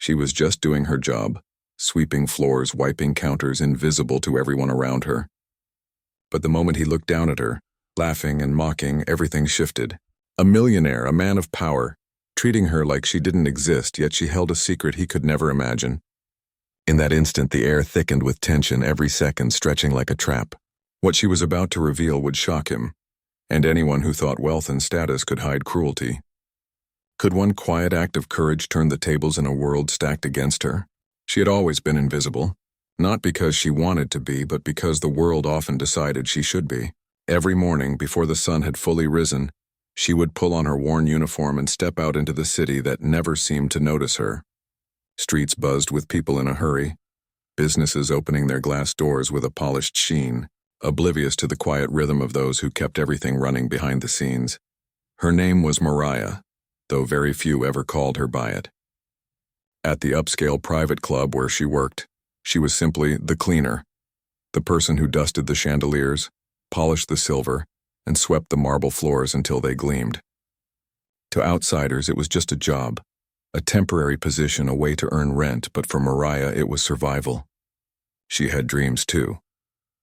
She was just doing her job, sweeping floors, wiping counters, invisible to everyone around her. But the moment he looked down at her, laughing and mocking, everything shifted. A millionaire, a man of power, treating her like she didn't exist, yet she held a secret he could never imagine. In that instant, the air thickened with tension, every second stretching like a trap. What she was about to reveal would shock him, and anyone who thought wealth and status could hide cruelty. Could one quiet act of courage turn the tables in a world stacked against her? She had always been invisible, not because she wanted to be, but because the world often decided she should be. Every morning, before the sun had fully risen, she would pull on her worn uniform and step out into the city that never seemed to notice her. Streets buzzed with people in a hurry, businesses opening their glass doors with a polished sheen, oblivious to the quiet rhythm of those who kept everything running behind the scenes. Her name was Mariah, though very few ever called her by it. At the upscale private club where she worked, she was simply the cleaner, the person who dusted the chandeliers, polished the silver, and swept the marble floors until they gleamed. To outsiders, it was just a job, a temporary position, a way to earn rent, but for Mariah, it was survival. She had dreams too,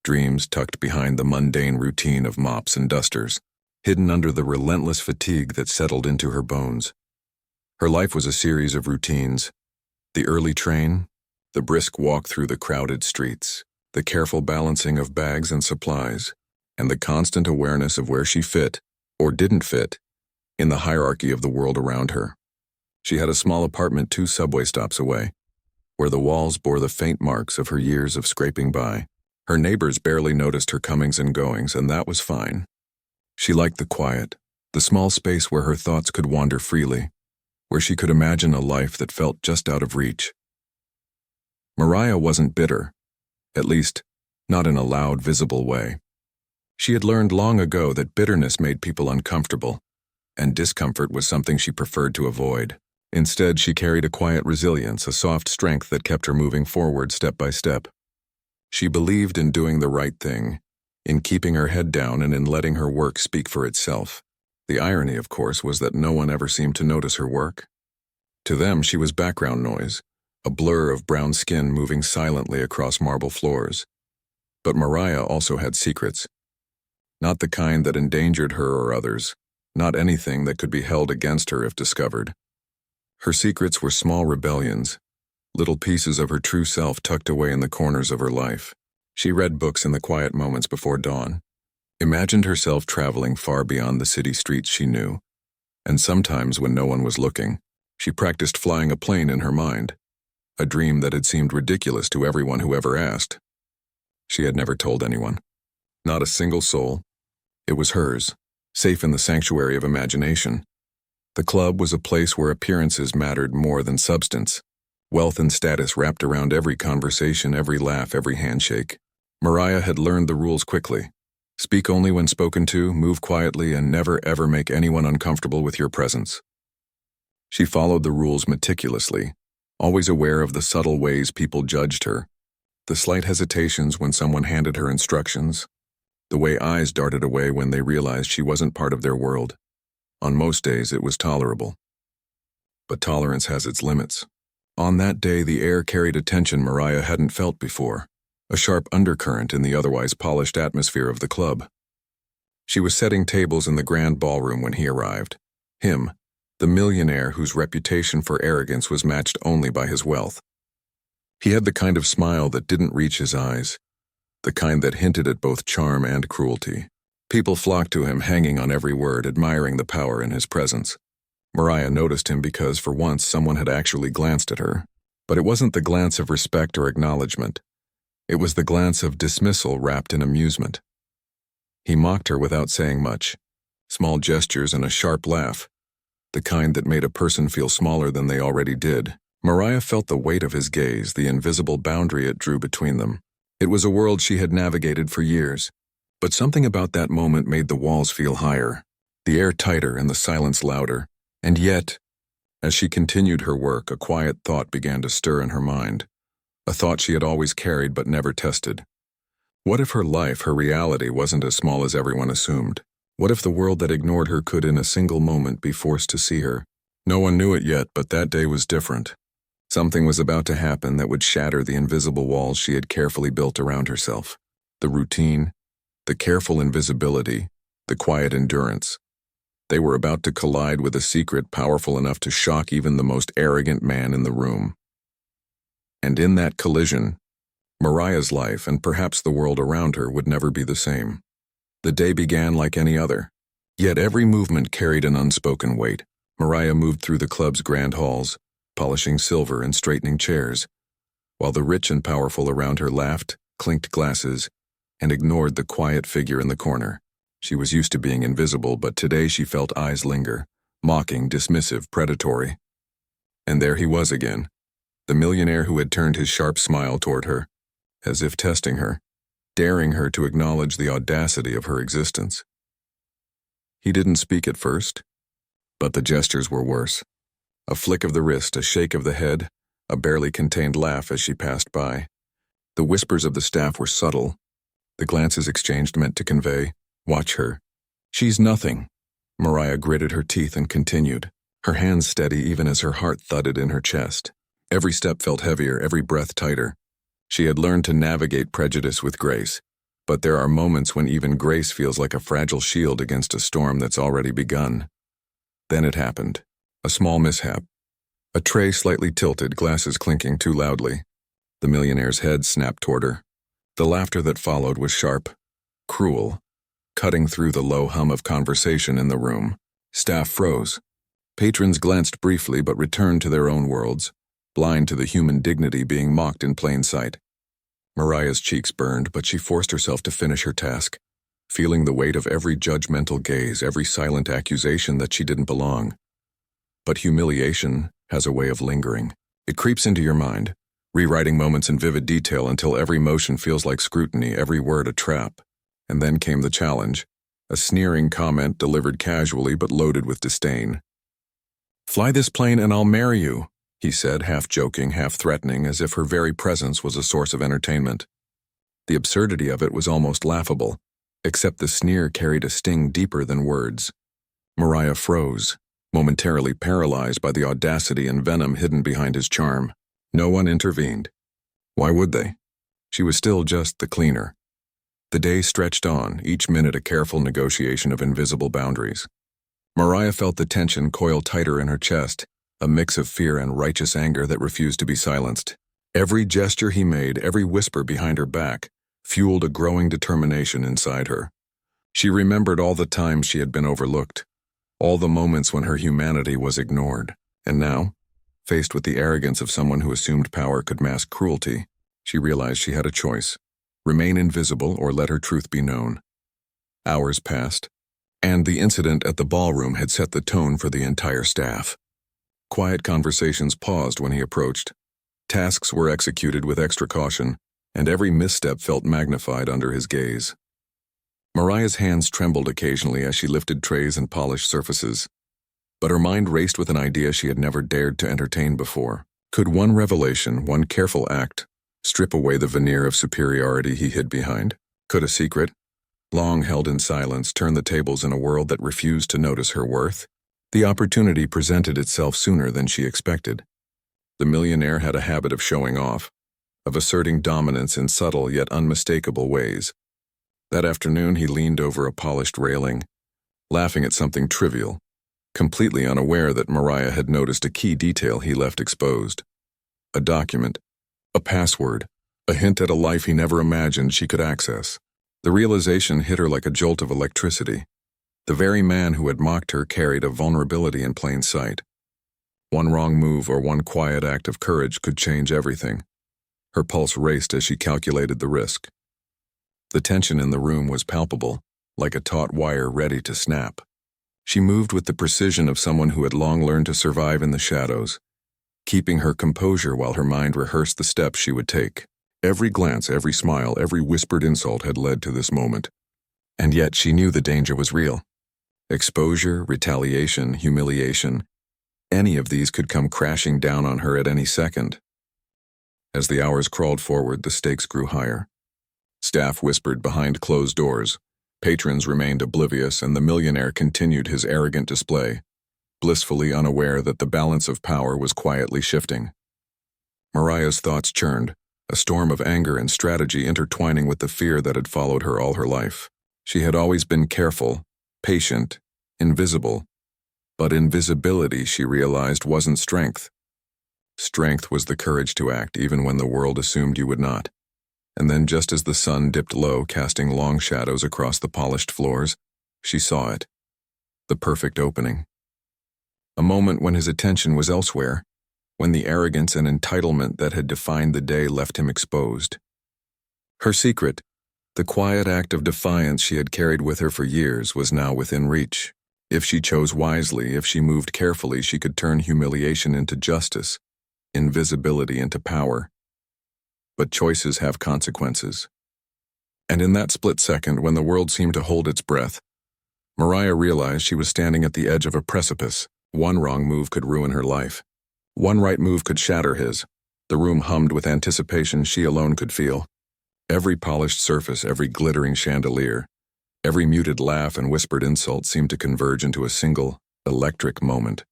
dreams tucked behind the mundane routine of mops and dusters, hidden under the relentless fatigue that settled into her bones. Her life was a series of routines: the early train, the brisk walk through the crowded streets, the careful balancing of bags and supplies, and the constant awareness of where she fit, or didn't fit, in the hierarchy of the world around her. She had a small apartment 2 subway stops away, where the walls bore the faint marks of her years of scraping by. Her neighbors barely noticed her comings and goings, and that was fine. She liked the quiet, the small space where her thoughts could wander freely, where she could imagine a life that felt just out of reach. Mariah wasn't bitter, at least, not in a loud, visible way. She had learned long ago that bitterness made people uncomfortable, and discomfort was something she preferred to avoid. Instead, she carried a quiet resilience, a soft strength that kept her moving forward step by step. She believed in doing the right thing, in keeping her head down and in letting her work speak for itself. The irony, of course, was that no one ever seemed to notice her work. To them, she was background noise, a blur of brown skin moving silently across marble floors. But Mariah also had secrets. Not the kind that endangered her or others, not anything that could be held against her if discovered. Her secrets were small rebellions, little pieces of her true self tucked away in the corners of her life. She read books in the quiet moments before dawn, imagined herself traveling far beyond the city streets she knew, and sometimes when no one was looking, she practiced flying a plane in her mind, a dream that had seemed ridiculous to everyone who ever asked. She had never told anyone, not a single soul. It was hers, safe in the sanctuary of imagination. The club was a place where appearances mattered more than substance. Wealth and status wrapped around every conversation, every laugh, every handshake. Mariah had learned the rules quickly. Speak only when spoken to, move quietly, and never ever make anyone uncomfortable with your presence. She followed the rules meticulously, always aware of the subtle ways people judged her, the slight hesitations when someone handed her instructions, the way eyes darted away when they realized she wasn't part of their world. On most days, it was tolerable. But tolerance has its limits. On that day, the air carried a tension Mariah hadn't felt before, a sharp undercurrent in the otherwise polished atmosphere of the club. She was setting tables in the grand ballroom when he arrived. Him, the millionaire whose reputation for arrogance was matched only by his wealth. He had the kind of smile that didn't reach his eyes, the kind that hinted at both charm and cruelty. People flocked to him, hanging on every word, admiring the power in his presence. Mariah noticed him because, for once, someone had actually glanced at her. But it wasn't the glance of respect or acknowledgement. It was the glance of dismissal wrapped in amusement. He mocked her without saying much, small gestures and a sharp laugh, the kind that made a person feel smaller than they already did. Mariah felt the weight of his gaze, the invisible boundary it drew between them. It was a world she had navigated for years, but something about that moment made the walls feel higher, the air tighter and the silence louder. And yet, as she continued her work, a quiet thought began to stir in her mind, a thought she had always carried but never tested. What if her life, her reality, wasn't as small as everyone assumed? What if the world that ignored her could in a single moment be forced to see her? No one knew it yet, but that day was different. Something was about to happen that would shatter the invisible walls she had carefully built around herself. The routine, the careful invisibility, the quiet endurance. They were about to collide with a secret powerful enough to shock even the most arrogant man in the room. And in that collision, Mariah's life and perhaps the world around her would never be the same. The day began like any other, yet every movement carried an unspoken weight. Mariah moved through the club's grand halls, polishing silver and straightening chairs, while the rich and powerful around her laughed, clinked glasses, and ignored the quiet figure in the corner. She was used to being invisible, but today she felt eyes linger, mocking, dismissive, predatory. And there he was again, the millionaire who had turned his sharp smile toward her, as if testing her, daring her to acknowledge the audacity of her existence. He didn't speak at first, but the gestures were worse. A flick of the wrist, a shake of the head, a barely contained laugh as she passed by. The whispers of the staff were subtle. The glances exchanged meant to convey, "Watch her. She's nothing." Mariah gritted her teeth and continued, her hands steady even as her heart thudded in her chest. Every step felt heavier, every breath tighter. She had learned to navigate prejudice with grace, but there are moments when even grace feels like a fragile shield against a storm that's already begun. Then it happened. A small mishap. A tray slightly tilted, glasses clinking too loudly. The millionaire's head snapped toward her. The laughter that followed was sharp, cruel, cutting through the low hum of conversation in the room. Staff froze. Patrons glanced briefly but returned to their own worlds, blind to the human dignity being mocked in plain sight. Mariah's cheeks burned, but she forced herself to finish her task, feeling the weight of every judgmental gaze, every silent accusation that she didn't belong. But humiliation has a way of lingering. It creeps into your mind, rewriting moments in vivid detail until every motion feels like scrutiny, every word a trap. And then came the challenge, a sneering comment delivered casually but loaded with disdain. "Fly this plane and I'll marry you," he said, half joking, half threatening, as if her very presence was a source of entertainment. The absurdity of it was almost laughable, except the sneer carried a sting deeper than words. Mariah froze, momentarily paralyzed by the audacity and venom hidden behind his charm. No one intervened. Why would they? She was still just the cleaner. The day stretched on, each minute a careful negotiation of invisible boundaries. Mariah felt the tension coil tighter in her chest, a mix of fear and righteous anger that refused to be silenced. Every gesture he made, every whisper behind her back, fueled a growing determination inside her. She remembered all the times she had been overlooked, all the moments when her humanity was ignored. And now, faced with the arrogance of someone who assumed power could mask cruelty, she realized she had a choice: remain invisible or let her truth be known. Hours passed, and the incident at the ballroom had set the tone for the entire staff. Quiet conversations paused when he approached. Tasks were executed with extra caution, and every misstep felt magnified under his gaze. Mariah's hands trembled occasionally as she lifted trays and polished surfaces, but her mind raced with an idea she had never dared to entertain before. Could one revelation, one careful act, strip away the veneer of superiority he hid behind? Could a secret, long held in silence, turn the tables in a world that refused to notice her worth? The opportunity presented itself sooner than she expected. The millionaire had a habit of showing off, of asserting dominance in subtle yet unmistakable ways. That afternoon he leaned over a polished railing, laughing at something trivial, completely unaware that Mariah had noticed a key detail he left exposed. A document, a password, a hint at a life he never imagined she could access. The realization hit her like a jolt of electricity. The very man who had mocked her carried a vulnerability in plain sight. One wrong move or one quiet act of courage could change everything. Her pulse raced as she calculated the risk. The tension in the room was palpable, like a taut wire ready to snap. She moved with the precision of someone who had long learned to survive in the shadows, keeping her composure while her mind rehearsed the steps she would take. Every glance, every smile, every whispered insult had led to this moment. And yet she knew the danger was real. Exposure, retaliation, humiliation, any of these could come crashing down on her at any second. As the hours crawled forward, the stakes grew higher. Staff whispered behind closed doors. Patrons remained oblivious, and the millionaire continued his arrogant display, blissfully unaware that the balance of power was quietly shifting. Mariah's thoughts churned, a storm of anger and strategy intertwining with the fear that had followed her all her life. She had always been careful, patient, invisible. But invisibility, she realized, wasn't strength. Strength was the courage to act even when the world assumed you would not. And then just as the sun dipped low, casting long shadows across the polished floors, she saw it. The perfect opening. A moment when his attention was elsewhere, when the arrogance and entitlement that had defined the day left him exposed. Her secret, the quiet act of defiance she had carried with her for years, was now within reach. If she chose wisely, if she moved carefully, she could turn humiliation into justice, invisibility into power. But choices have consequences. And in that split second, when the world seemed to hold its breath, Mariah realized she was standing at the edge of a precipice. One wrong move could ruin her life. One right move could shatter his. The room hummed with anticipation she alone could feel. Every polished surface, every glittering chandelier, every muted laugh and whispered insult seemed to converge into a single, electric moment.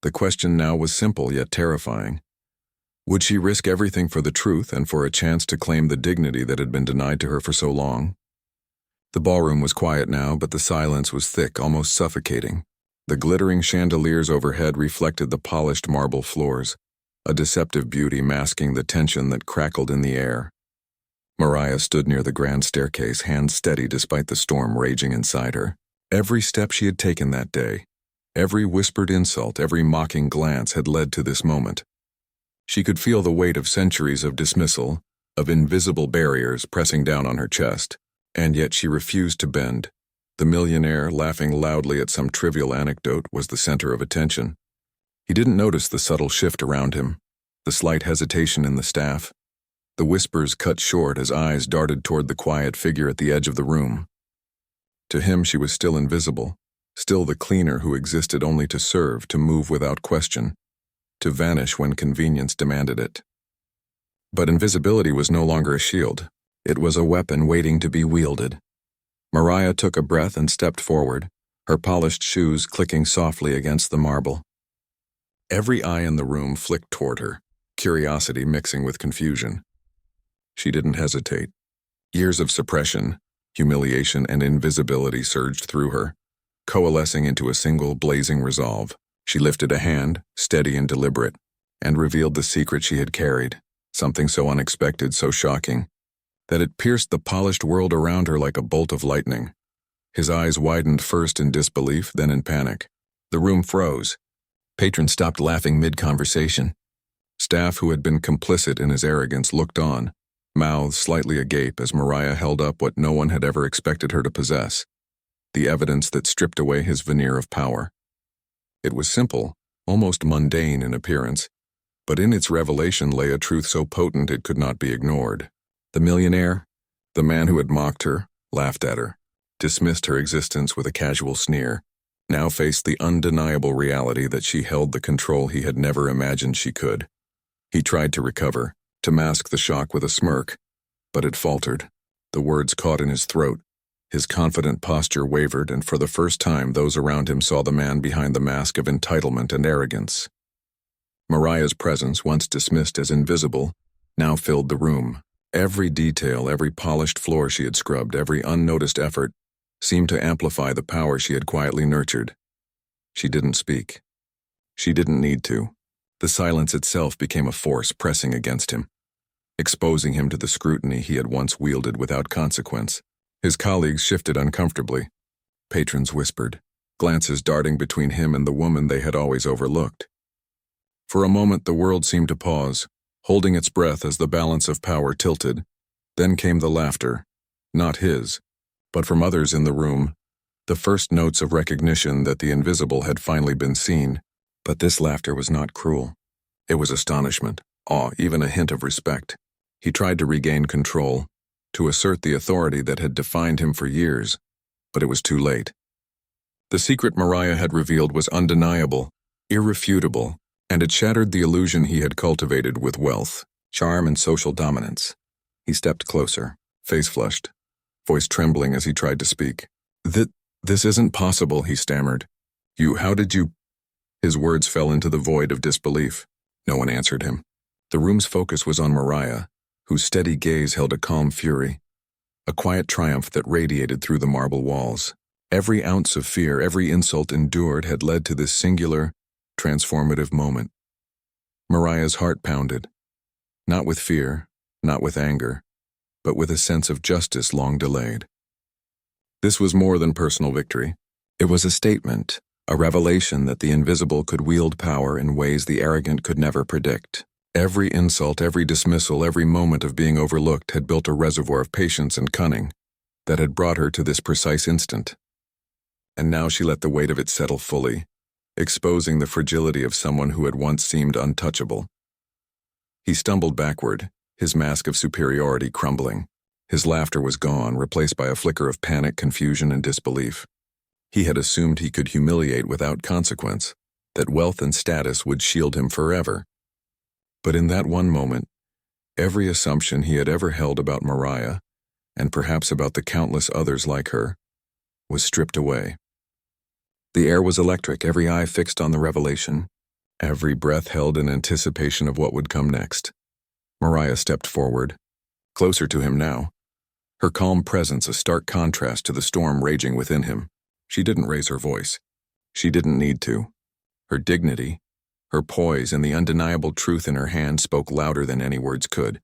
The question now was simple yet terrifying. Would she risk everything for the truth and for a chance to claim the dignity that had been denied to her for so long? The ballroom was quiet now, but the silence was thick, almost suffocating. The glittering chandeliers overhead reflected the polished marble floors, a deceptive beauty masking the tension that crackled in the air. Mariah stood near the grand staircase, hands steady despite the storm raging inside her. Every step she had taken that day, every whispered insult, every mocking glance had led to this moment. She could feel the weight of centuries of dismissal, of invisible barriers pressing down on her chest, and yet she refused to bend. The millionaire, laughing loudly at some trivial anecdote, was the center of attention. He didn't notice the subtle shift around him, the slight hesitation in the staff. The whispers cut short as eyes darted toward the quiet figure at the edge of the room. To him she was still invisible, still the cleaner who existed only to serve, to move without question, to vanish when convenience demanded it. But invisibility was no longer a shield. It was a weapon waiting to be wielded. Mariah took a breath and stepped forward, her polished shoes clicking softly against the marble. Every eye in the room flicked toward her, curiosity mixing with confusion. She didn't hesitate. Years of suppression, humiliation, and invisibility surged through her, coalescing into a single blazing resolve. She lifted a hand, steady and deliberate, and revealed the secret she had carried, something so unexpected, so shocking, that it pierced the polished world around her like a bolt of lightning. His eyes widened first in disbelief, then in panic. The room froze. Patrons stopped laughing mid-conversation. Staff who had been complicit in his arrogance looked on, mouths slightly agape as Mariah held up what no one had ever expected her to possess, the evidence that stripped away his veneer of power. It was simple, almost mundane in appearance, but in its revelation lay a truth so potent it could not be ignored. The millionaire, the man who had mocked her, laughed at her, dismissed her existence with a casual sneer, now faced the undeniable reality that she held the control he had never imagined she could. He tried to recover, to mask the shock with a smirk, but it faltered. The words caught in his throat. His confident posture wavered, and for the first time those around him saw the man behind the mask of entitlement and arrogance. Mariah's presence, once dismissed as invisible, now filled the room. Every detail, every polished floor she had scrubbed, every unnoticed effort, seemed to amplify the power she had quietly nurtured. She didn't speak. She didn't need to. The silence itself became a force pressing against him, exposing him to the scrutiny he had once wielded without consequence. His colleagues shifted uncomfortably. Patrons whispered, glances darting between him and the woman they had always overlooked. For a moment the world seemed to pause, holding its breath as the balance of power tilted. Then came the laughter, not his, but from others in the room, the first notes of recognition that the invisible had finally been seen. But this laughter was not cruel. It was astonishment, awe, even a hint of respect. He tried to regain control, to assert the authority that had defined him for years, but it was too late. The secret Mariah had revealed was undeniable, irrefutable, and it shattered the illusion he had cultivated with wealth, charm, and social dominance. He stepped closer, face flushed, voice trembling as he tried to speak. This isn't possible, he stammered. How did you? His words fell into the void of disbelief. No one answered him. The room's focus was on Mariah, whose steady gaze held a calm fury, a quiet triumph that radiated through the marble walls. Every ounce of fear, every insult endured had led to this singular, transformative moment. Mariah's heart pounded, not with fear, not with anger, but with a sense of justice long delayed. This was more than personal victory. It was a statement, a revelation that the invisible could wield power in ways the arrogant could never predict. Every insult, every dismissal, every moment of being overlooked had built a reservoir of patience and cunning that had brought her to this precise instant. And now she let the weight of it settle fully, exposing the fragility of someone who had once seemed untouchable. He stumbled backward, his mask of superiority crumbling. His laughter was gone, replaced by a flicker of panic, confusion, and disbelief. He had assumed he could humiliate without consequence, that wealth and status would shield him forever. But in that one moment, every assumption he had ever held about Mariah, and perhaps about the countless others like her, was stripped away. The air was electric, every eye fixed on the revelation, every breath held in anticipation of what would come next. Mariah stepped forward, closer to him now, her calm presence a stark contrast to the storm raging within him. She didn't raise her voice. She didn't need to. Her dignity, her poise, and the undeniable truth in her hand spoke louder than any words could.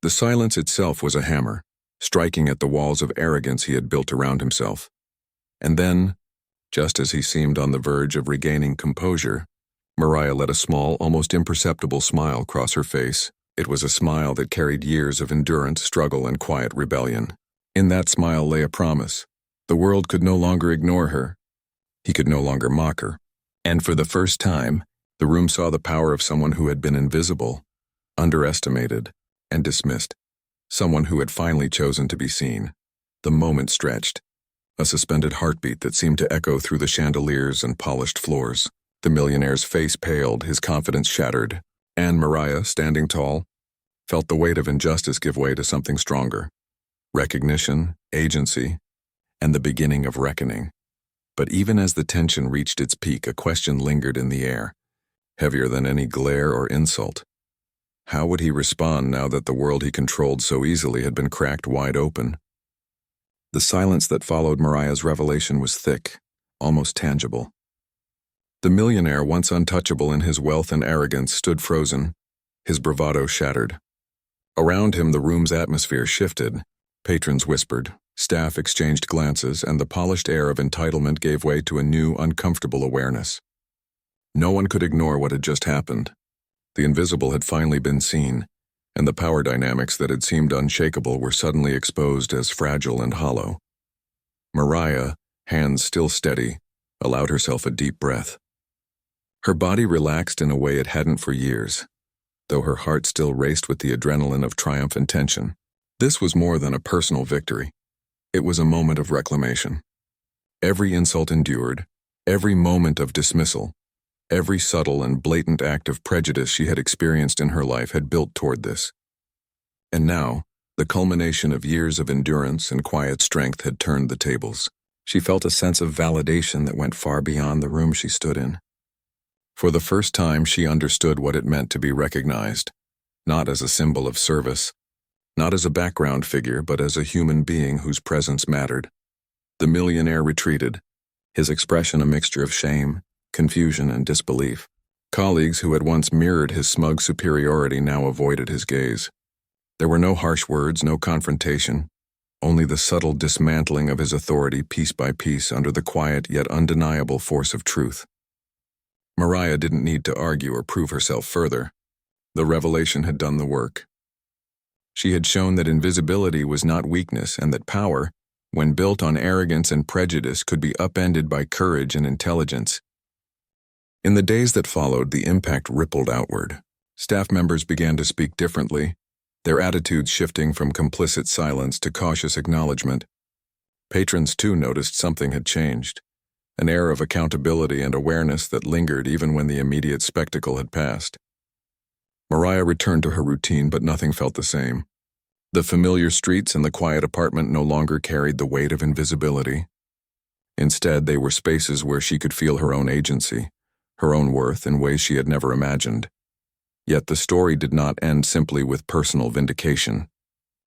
The silence itself was a hammer, striking at the walls of arrogance he had built around himself. And then, just as he seemed on the verge of regaining composure, Mariah let a small, almost imperceptible smile cross her face. It was a smile that carried years of endurance, struggle, and quiet rebellion. In that smile lay a promise. The world could no longer ignore her. He could no longer mock her. And for the first time, the room saw the power of someone who had been invisible, underestimated, and dismissed. Someone who had finally chosen to be seen. The moment stretched, a suspended heartbeat that seemed to echo through the chandeliers and polished floors. The millionaire's face paled, his confidence shattered, and Mariah, standing tall, felt the weight of injustice give way to something stronger. Recognition, agency, and the beginning of reckoning. But even as the tension reached its peak, a question lingered in the air, heavier than any glare or insult. How would he respond now that the world he controlled so easily had been cracked wide open? The silence that followed Mariah's revelation was thick, almost tangible. The millionaire, once untouchable in his wealth and arrogance, stood frozen, his bravado shattered. Around him, the room's atmosphere shifted. Patrons whispered, staff exchanged glances, and the polished air of entitlement gave way to a new, uncomfortable awareness. No one could ignore what had just happened. The invisible had finally been seen, and the power dynamics that had seemed unshakable were suddenly exposed as fragile and hollow. Mariah, hands still steady, allowed herself a deep breath. Her body relaxed in a way it hadn't for years, though her heart still raced with the adrenaline of triumph and tension. This was more than a personal victory. It was a moment of reclamation. Every insult endured, every moment of dismissal, every subtle and blatant act of prejudice she had experienced in her life had built toward this. And now, the culmination of years of endurance and quiet strength had turned the tables. She felt a sense of validation that went far beyond the room she stood in. For the first time, she understood what it meant to be recognized, not as a symbol of service, not as a background figure, but as a human being whose presence mattered. The millionaire retreated, his expression a mixture of shame, confusion, and disbelief. Colleagues who had once mirrored his smug superiority now avoided his gaze. There were no harsh words, no confrontation, only the subtle dismantling of his authority piece by piece under the quiet yet undeniable force of truth. Mariah didn't need to argue or prove herself further. The revelation had done the work. She had shown that invisibility was not weakness and that power, when built on arrogance and prejudice, could be upended by courage and intelligence. In the days that followed, the impact rippled outward. Staff members began to speak differently, their attitudes shifting from complicit silence to cautious acknowledgement. Patrons, too, noticed something had changed. An air of accountability and awareness that lingered even when the immediate spectacle had passed. Mariah returned to her routine, but nothing felt the same. The familiar streets and the quiet apartment no longer carried the weight of invisibility. Instead, they were spaces where she could feel her own agency, her own worth in ways she had never imagined. Yet the story did not end simply with personal vindication.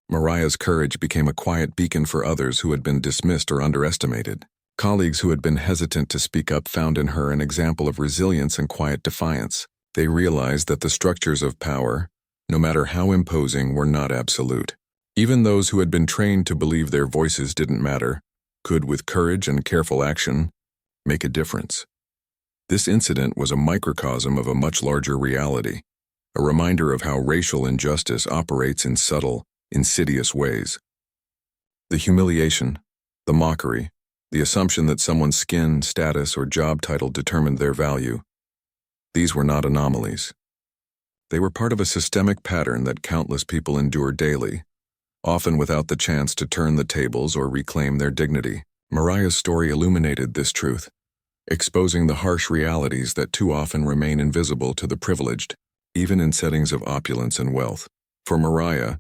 Mariah's courage became a quiet beacon for others who had been dismissed or underestimated. Colleagues who had been hesitant to speak up found in her an example of resilience and quiet defiance. They realized that the structures of power, no matter how imposing, were not absolute. Even those who had been trained to believe their voices didn't matter could, with courage and careful action, make a difference. This incident was a microcosm of a much larger reality, a reminder of how racial injustice operates in subtle, insidious ways. The humiliation, the mockery, the assumption that someone's skin, status, or job title determined their value. These were not anomalies. They were part of a systemic pattern that countless people endure daily, often without the chance to turn the tables or reclaim their dignity. Mariah's story illuminated this truth, exposing the harsh realities that too often remain invisible to the privileged, even in settings of opulence and wealth. For Mariah,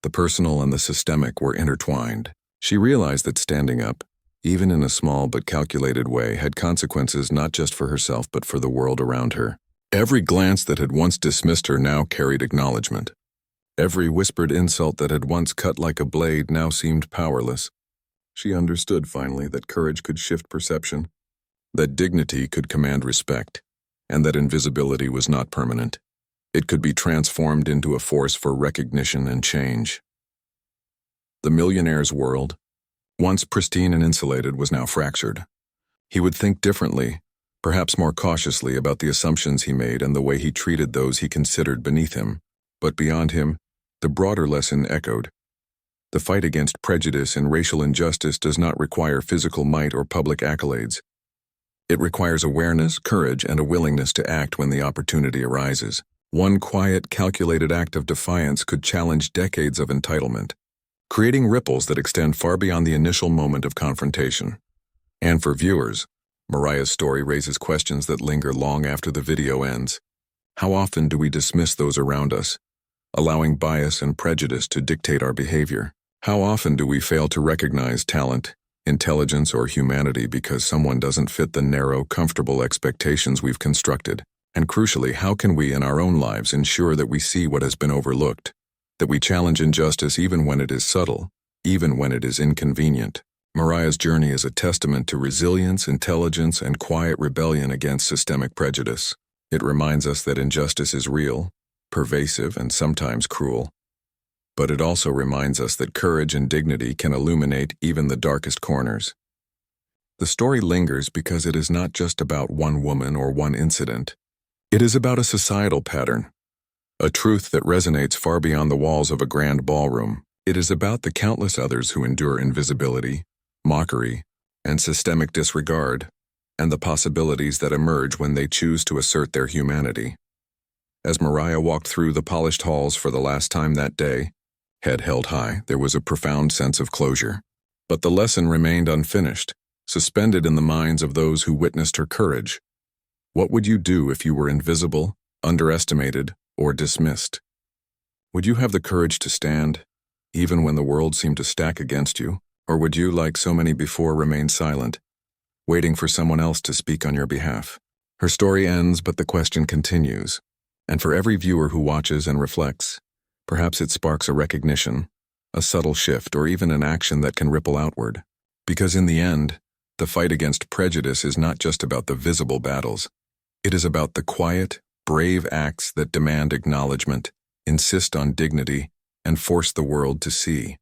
the personal and the systemic were intertwined. She realized that standing up, even in a small but calculated way, had consequences not just for herself but for the world around her. Every glance that had once dismissed her now carried acknowledgement. Every whispered insult that had once cut like a blade now seemed powerless. She understood finally that courage could shift perception, that dignity could command respect, and that invisibility was not permanent. It could be transformed into a force for recognition and change. The millionaire's world, once pristine and insulated, was now fractured. He would think differently, perhaps more cautiously, about the assumptions he made and the way he treated those he considered beneath him. But beyond him, the broader lesson echoed. The fight against prejudice and racial injustice does not require physical might or public accolades. It requires awareness, courage, and a willingness to act when the opportunity arises. One quiet, calculated act of defiance could challenge decades of entitlement, creating ripples that extend far beyond the initial moment of confrontation. And for viewers, Mariah's story raises questions that linger long after the video ends. How often do we dismiss those around us, allowing bias and prejudice to dictate our behavior? How often do we fail to recognize talent, intelligence, or humanity because someone doesn't fit the narrow, comfortable expectations we've constructed? And crucially, how can we in our own lives ensure that we see what has been overlooked, that we challenge injustice even when it is subtle, even when it is inconvenient? Mariah's journey is a testament to resilience, intelligence, and quiet rebellion against systemic prejudice. It reminds us that injustice is real, pervasive, and sometimes cruel. But it also reminds us that courage and dignity can illuminate even the darkest corners. The story lingers because it is not just about one woman or one incident. It is about a societal pattern, a truth that resonates far beyond the walls of a grand ballroom. It is about the countless others who endure invisibility, mockery, and systemic disregard, and the possibilities that emerge when they choose to assert their humanity. As Mariah walked through the polished halls for the last time that day, head held high, there was a profound sense of closure. But the lesson remained unfinished, suspended in the minds of those who witnessed her courage. What would you do if you were invisible, underestimated, or dismissed? Would you have the courage to stand, even when the world seemed to stack against you? Or would you, like so many before, remain silent, waiting for someone else to speak on your behalf? Her story ends, but the question continues. And for every viewer who watches and reflects, perhaps it sparks a recognition, a subtle shift, or even an action that can ripple outward. Because in the end, the fight against prejudice is not just about the visible battles. It is about the quiet, brave acts that demand acknowledgement, insist on dignity, and force the world to see.